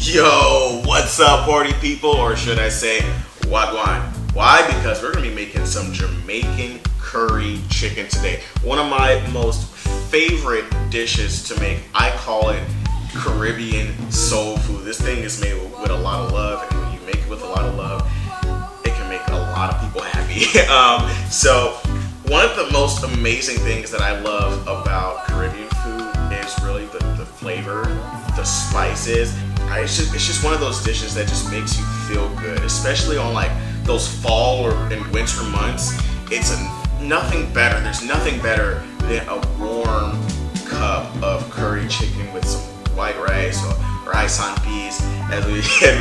Yo, what's up, party people? Or should I say, wagwan? Why? Because we're gonna be making some Jamaican curry chicken today. One of my most favorite dishes to make. I call it Caribbean soul food. This thing is made with a lot of love, and when you make it with a lot of love, it can make a lot of people happy. So one of the most amazing things that I love about Caribbean food is really the flavor, the spices. It's just one of those dishes that just makes you feel good, especially on like those fall or and winter months. Nothing better. There's nothing better than a warm cup of curry chicken with some white rice or rice on peas, as we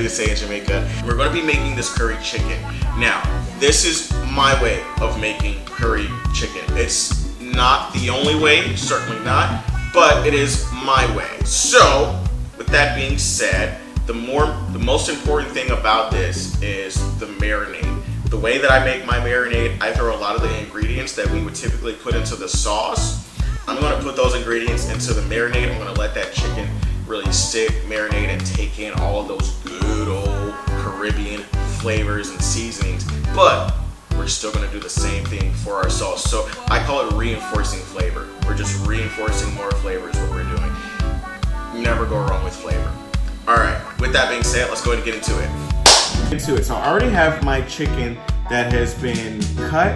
would say in Jamaica. We're going to be making this curry chicken. Now, this is my way of making curry chicken. It's not the only way, certainly not, but it is my way. So, with that being said, the most important thing about this is the marinade. The way that I make my marinade, I throw a lot of the ingredients that we would typically put into the sauce. I'm going to put those ingredients into the marinade. I'm going to let that chicken really sit, marinate, and take in all of those good old Caribbean flavors and seasonings. But we're still going to do the same thing for our sauce. So I call it reinforcing flavor. We're just reinforcing more flavor is what we're doing. Never go wrong with flavor. All right, with that being said, let's go ahead and get into it. So I already have my chicken that has been cut,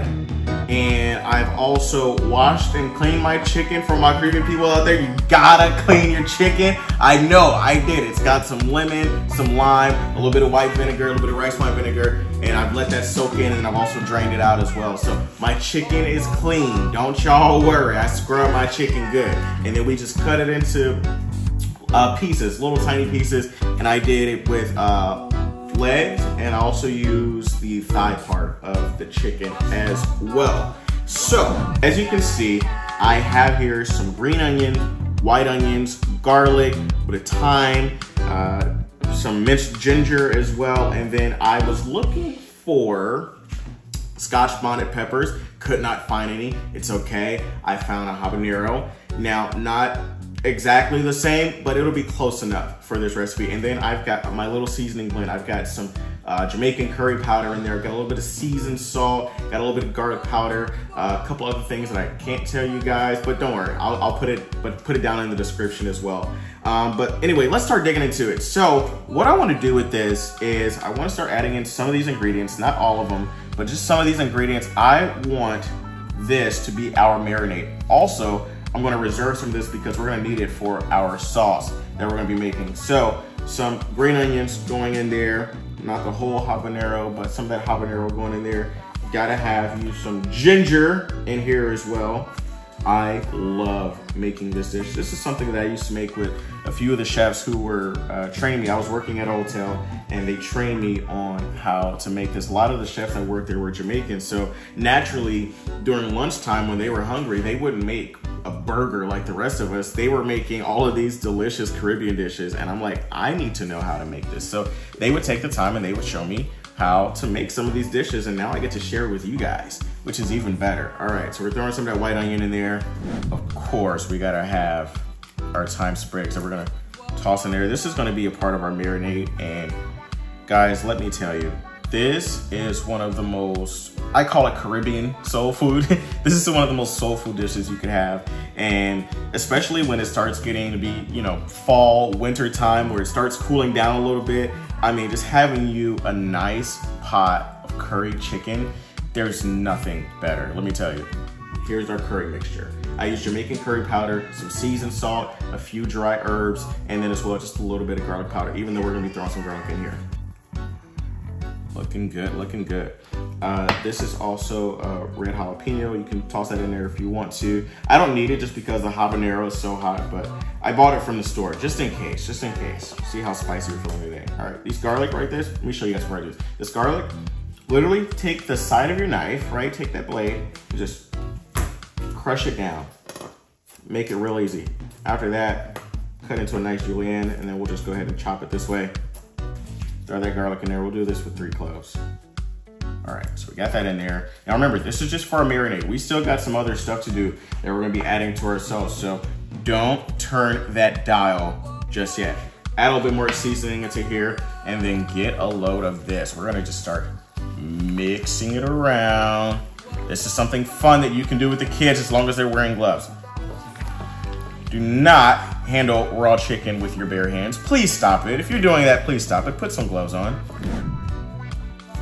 and I've also washed and cleaned my chicken. For my Caribbean people out there, you gotta clean your chicken. I know, I did. It's got some lemon, some lime, a little bit of white vinegar, a little bit of rice wine vinegar, and I've let that soak in, and I've also drained it out as well. So my chicken is clean. Don't y'all worry. I scrub my chicken good. And then we just cut it into pieces, little tiny pieces, and I did it with legs, and I also used the thigh part of the chicken as well. So, as you can see, I have here some green onions, white onions, garlic, a bit of thyme, some minced ginger as well, and then I was looking for Scotch bonnet peppers. Could not find any. It's okay. I found a habanero. Now, not exactly the same, but it'll be close enough for this recipe. And then I've got my little seasoning blend. I've got some Jamaican curry powder in there. I've got a little bit of seasoned salt, got a little bit of garlic powder, a couple other things that I can't tell you guys, but don't worry, I'll put it down in the description as well. But anyway, let's start digging into it. So what I want to do with this is I want to start adding in some of these ingredients, not all of them, but just some of these ingredients. I want this to be our marinade. Also, I'm going to reserve some of this because we're going to need it for our sauce that we're going to be making. So some green onions going in there, not the whole habanero, but some of that habanero going in there. Gotta have you some ginger in here as well. I love making this dish. This is something that I used to make with a few of the chefs who were training me. I was working at a hotel and they trained me on how to make this. A lot of the chefs that worked there were Jamaican. So naturally, during lunchtime when they were hungry, they wouldn't make a burger like the rest of us. They were making all of these delicious Caribbean dishes. And I'm like, I need to know how to make this. So they would take the time and they would show me how to make some of these dishes, and now I get to share it with you guys, which is even better. All right, so we're throwing some of that white onion in there. Of course, we gotta have our thyme sprig, so we're gonna toss in there. This is gonna be a part of our marinade, and guys, let me tell you, this is one of the most, I call it Caribbean soul food. This is one of the most soulful dishes you could have, and especially when it starts getting to be, you know, fall, winter time, where it starts cooling down a little bit. I mean, just having you a nice pot of curry chicken, there's nothing better. Let me tell you. Here's our curry mixture. I use Jamaican curry powder, some seasoned salt, a few dry herbs, and then as well, just a little bit of garlic powder, even though we're gonna be throwing some garlic in here. Looking good, looking good. This is also red jalapeno. You can toss that in there if you want to. I don't need it just because the habanero is so hot, but I bought it from the store just in case, just in case. See how spicy we're feeling today. All right, these garlic right there, let me show you guys where I do this. This garlic, literally take the side of your knife, right? Take that blade, and just crush it down. Make it real easy. After that, cut into a nice julienne, and then we'll just go ahead and chop it this way. Throw that garlic in there. We'll do this with 3 cloves. All right, so we got that in there. Now remember, this is just for our marinade. We still got some other stuff to do that we're gonna be adding to our sauce, so don't turn that dial just yet. Add a little bit more seasoning into here, and then get a load of this. We're gonna just start mixing it around. This is something fun that you can do with the kids as long as they're wearing gloves. Do not handle raw chicken with your bare hands. Please stop it. If you're doing that, please stop it. Put some gloves on.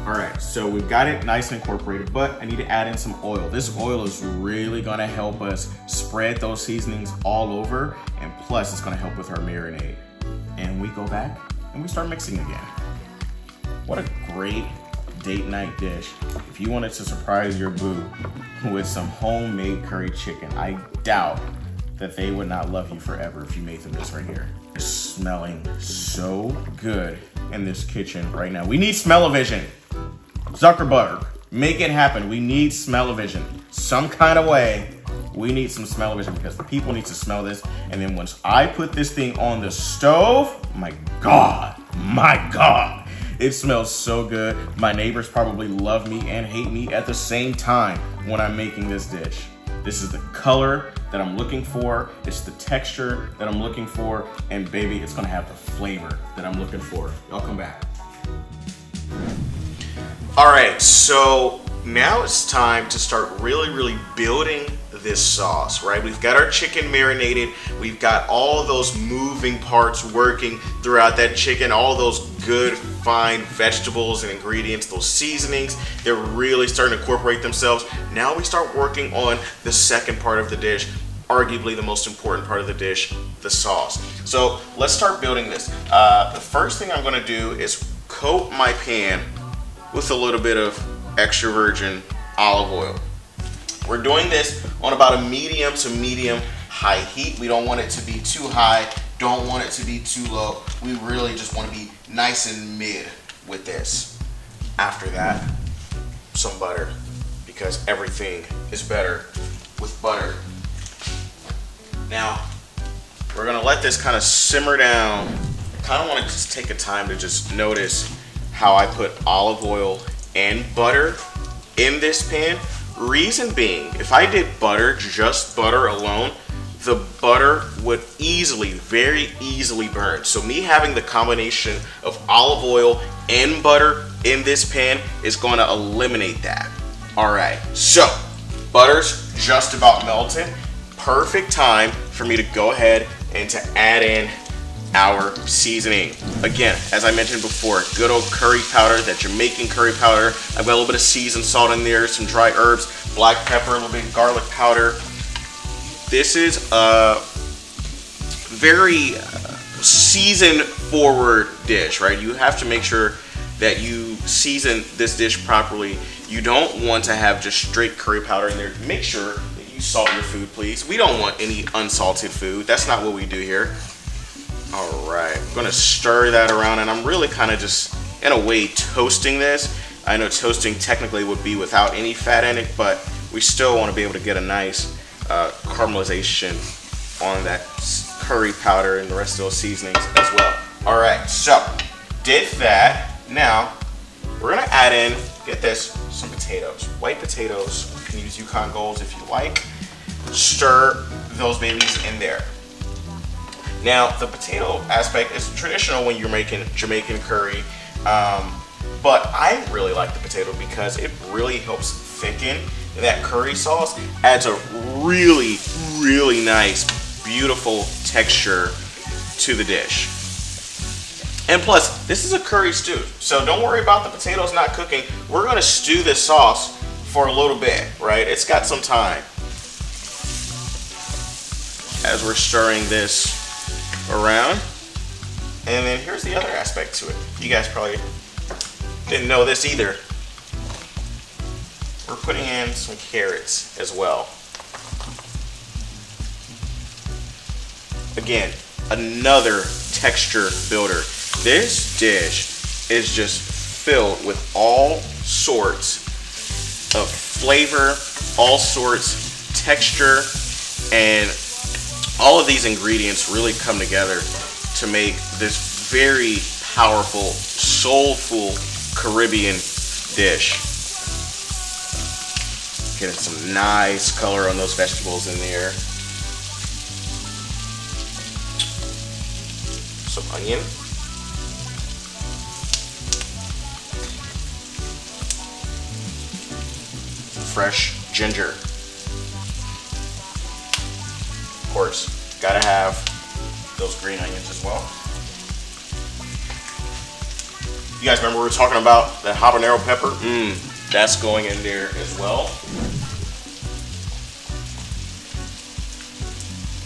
All right, so we've got it nice and incorporated, but I need to add in some oil. This oil is really gonna help us spread those seasonings all over, and plus it's gonna help with our marinade. And we go back and we start mixing again. What a great date night dish. If you wanted to surprise your boo with some homemade curry chicken, I doubt that they would not love you forever if you made them this right here. It's smelling so good in this kitchen right now. We need smell-o-vision. Zuckerberg, make it happen. We need smell-o-vision. Some kind of way, we need some smell-o-vision because the people need to smell this. And then once I put this thing on the stove, my God, it smells so good. My neighbors probably love me and hate me at the same time when I'm making this dish. This is the color that I'm looking for. It's the texture that I'm looking for. And baby, it's gonna have the flavor that I'm looking for. Y'all come back. All right, so now it's time to start really building this sauce, right? We've got our chicken marinated. We've got all those moving parts working throughout that chicken, all those good, fine vegetables and ingredients, those seasonings, they're really starting to incorporate themselves. Now we start working on the second part of the dish, arguably the most important part of the dish, the sauce. So let's start building this. The first thing I'm gonna do is coat my pan with a little bit of extra virgin olive oil. We're doing this on about a medium to medium high heat. We don't want it to be too high, don't want it to be too low. We really just want to be nice and mid with this. After that, some butter, because everything is better with butter. Now, we're gonna let this kind of simmer down. I kind of want to just take a time to just notice how I put olive oil and butter in this pan. Reason being, if I did butter, just butter alone, the butter would easily, very easily burn. So me having the combination of olive oil and butter in this pan is going to eliminate that. All right, so butter's just about melted. Perfect time for me to go ahead and to add in our seasoning. Again, as I mentioned before, good old curry powder, that Jamaican curry powder. I've got a little bit of seasoned salt in there, some dry herbs, black pepper, a little bit of garlic powder. This is a very season forward dish, right? You have to make sure that you season this dish properly. You don't want to have just straight curry powder in there. Make sure that you salt your food, please. We don't want any unsalted food. That's not what we do here. All right, I'm gonna stir that around, and I'm really kind of just, in a way, toasting this. I know toasting technically would be without any fat in it, but we still want to be able to get a nice caramelization on that curry powder and the rest of those seasonings as well. All right, so did that. Now we're gonna add in, get this, some potatoes, white potatoes. You can use Yukon Golds if you like. Stir those babies in there. Now, the potato aspect is traditional when you're making Jamaican curry, but I really like the potato because it really helps thicken that curry sauce, adds a really, really nice, beautiful texture to the dish. And plus, this is a curry stew, so don't worry about the potatoes not cooking. We're gonna stew this sauce for a little bit, right? It's got some time. As we're stirring this around. And then here's the other aspect to it. You guys probably didn't know this either. We're putting in some carrots as well. Again, another texture builder. This dish is just filled with all sorts of flavor, all sorts texture, and all of these ingredients really come together to make this very powerful, soulful Caribbean dish. Getting some nice color on those vegetables in there. some onion. Fresh ginger. Of course, gotta have those green onions as well. You guys remember we were talking about that habanero pepper? That's going in there as well.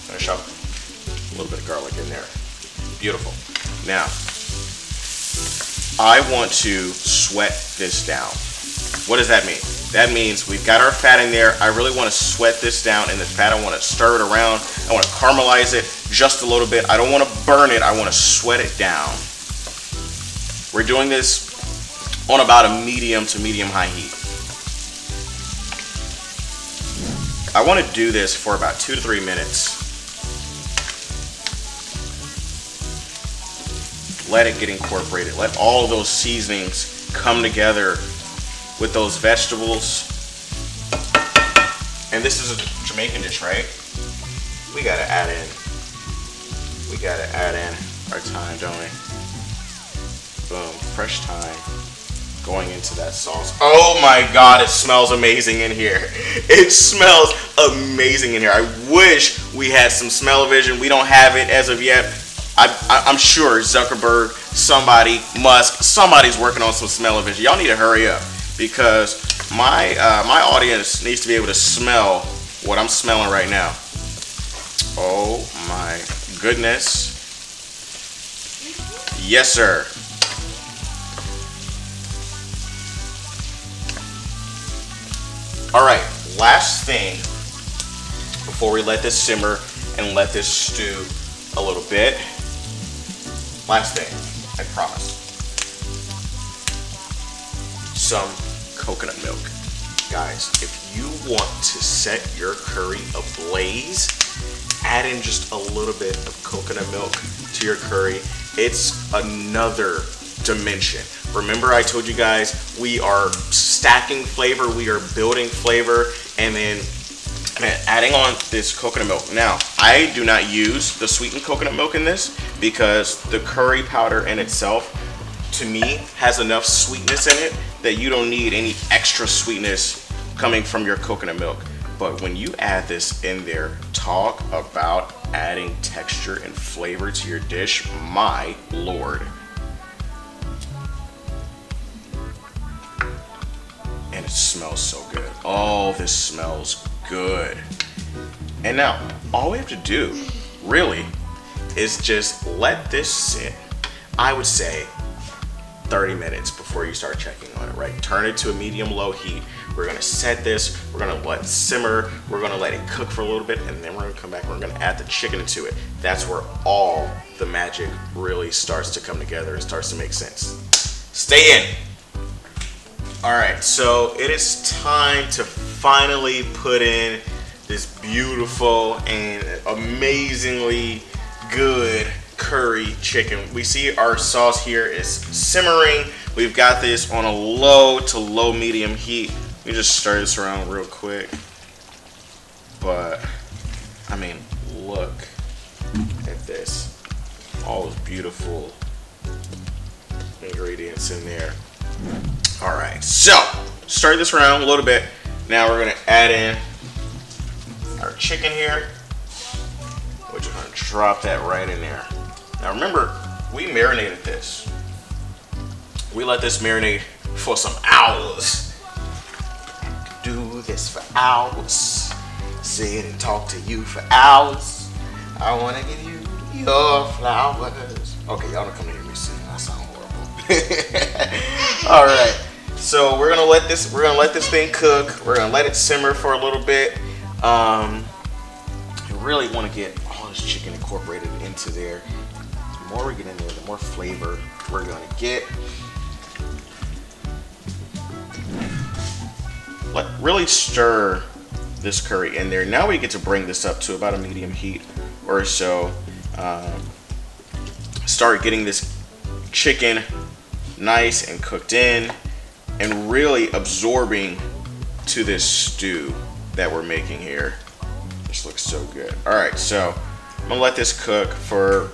Finish up a little bit of garlic in there. Beautiful. Now, I want to sweat this down. What does that mean? That means we've got our fat in there. I really want to sweat this down in the fat. I want to stir it around. I want to caramelize it just a little bit. I don't want to burn it. I want to sweat it down. We're doing this on about a medium to medium high heat. I want to do this for about 2 to 3 minutes. Let it get incorporated. Let all of those seasonings come together with those vegetables. And this is a Jamaican dish, right? We gotta add in our thyme, don't we? Boom, fresh thyme going into that sauce. Oh my God, it smells amazing in here. It smells amazing in here. I wish we had some smell-o-vision. We don't have it as of yet. I'm sure Zuckerberg, somebody, Musk, somebody's working on some smell-o-vision. Y'all need to hurry up, because my audience needs to be able to smell what I'm smelling right now. Oh my goodness. Yes, sir. All right, last thing before we let this simmer and let this stew a little bit. Last thing, I promise. Some coconut milk. Guys, if you want to set your curry ablaze, add in just a little bit of coconut milk to your curry. It's another dimension. Remember, I told you guys we are stacking flavor, we are building flavor, and then adding on this coconut milk. Now, I do not use the sweetened coconut milk in this because the curry powder in itself, to me, has enough sweetness in it that you don't need any extra sweetness coming from your coconut milk. But when you add this in there, talk about adding texture and flavor to your dish, my Lord. And it smells so good. Oh, this smells good. And now, all we have to do, really, is just let this sit, I would say, 30 minutes before you start checking on it, right? Turn it to a medium-low heat. We're gonna set this, we're gonna let it simmer, we're gonna let it cook for a little bit, and then we're gonna come back and we're gonna add the chicken into it. That's where all the magic really starts to come together and starts to make sense. Stay in. All right, so it is time to finally put in this beautiful and amazingly good curry chicken. We see our sauce here is simmering. We've got this on a low to low medium heat. We just stir this around real quick. But, I mean, look at this. All those beautiful ingredients in there. All right, so stir this around a little bit. Now we're gonna add in our chicken here. We're just gonna drop that right in there. Now remember, we marinated this. We let this marinate for some hours. Do this for hours. Sit and talk to you for hours. I wanna give you your flowers. Okay, y'all don't come to hear me sing. I sound horrible. All right. So we're gonna let this thing cook. We're gonna let it simmer for a little bit. You really want to get all this chicken incorporated into there. The more we get in there, the more flavor we're gonna get. Really stir this curry in there. Now we get to bring this up to about a medium heat or so. Start getting this chicken nice and cooked in and really absorbing to this stew that we're making here. This looks so good. All right, so I'm gonna let this cook for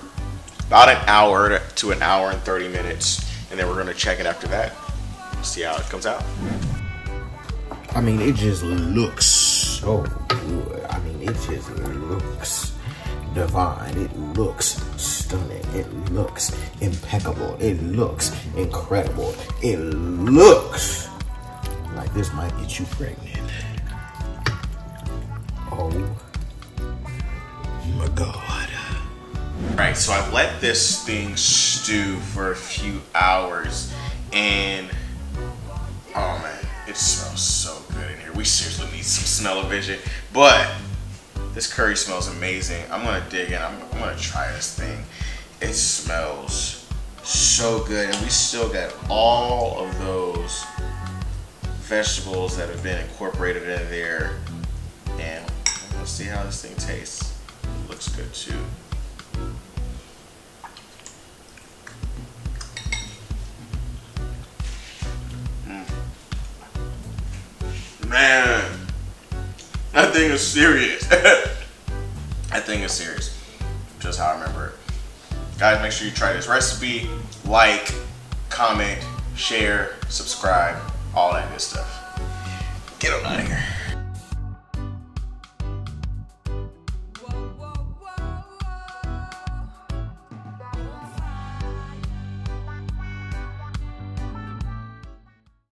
about an hour to an hour and 30 minutes, and then we're gonna check it after that. See how it comes out. I mean, it just looks so good. I mean, it just looks divine. It looks stunning. It looks impeccable. It looks incredible. It looks like this might get you pregnant. Oh my God. Right, so I've let this thing stew for a few hours, and oh man, it smells so good in here. We seriously need some smell-o-vision, but this curry smells amazing. I'm gonna dig in. I'm gonna try this thing. It smells so good, and we still got all of those vegetables that have been incorporated in there, and let's see how this thing tastes. It looks good too. Man, that thing is serious. That thing is serious. Just how I remember it. Guys, make sure you try this recipe. Like, comment, share, subscribe, all that good stuff. Get on out of here.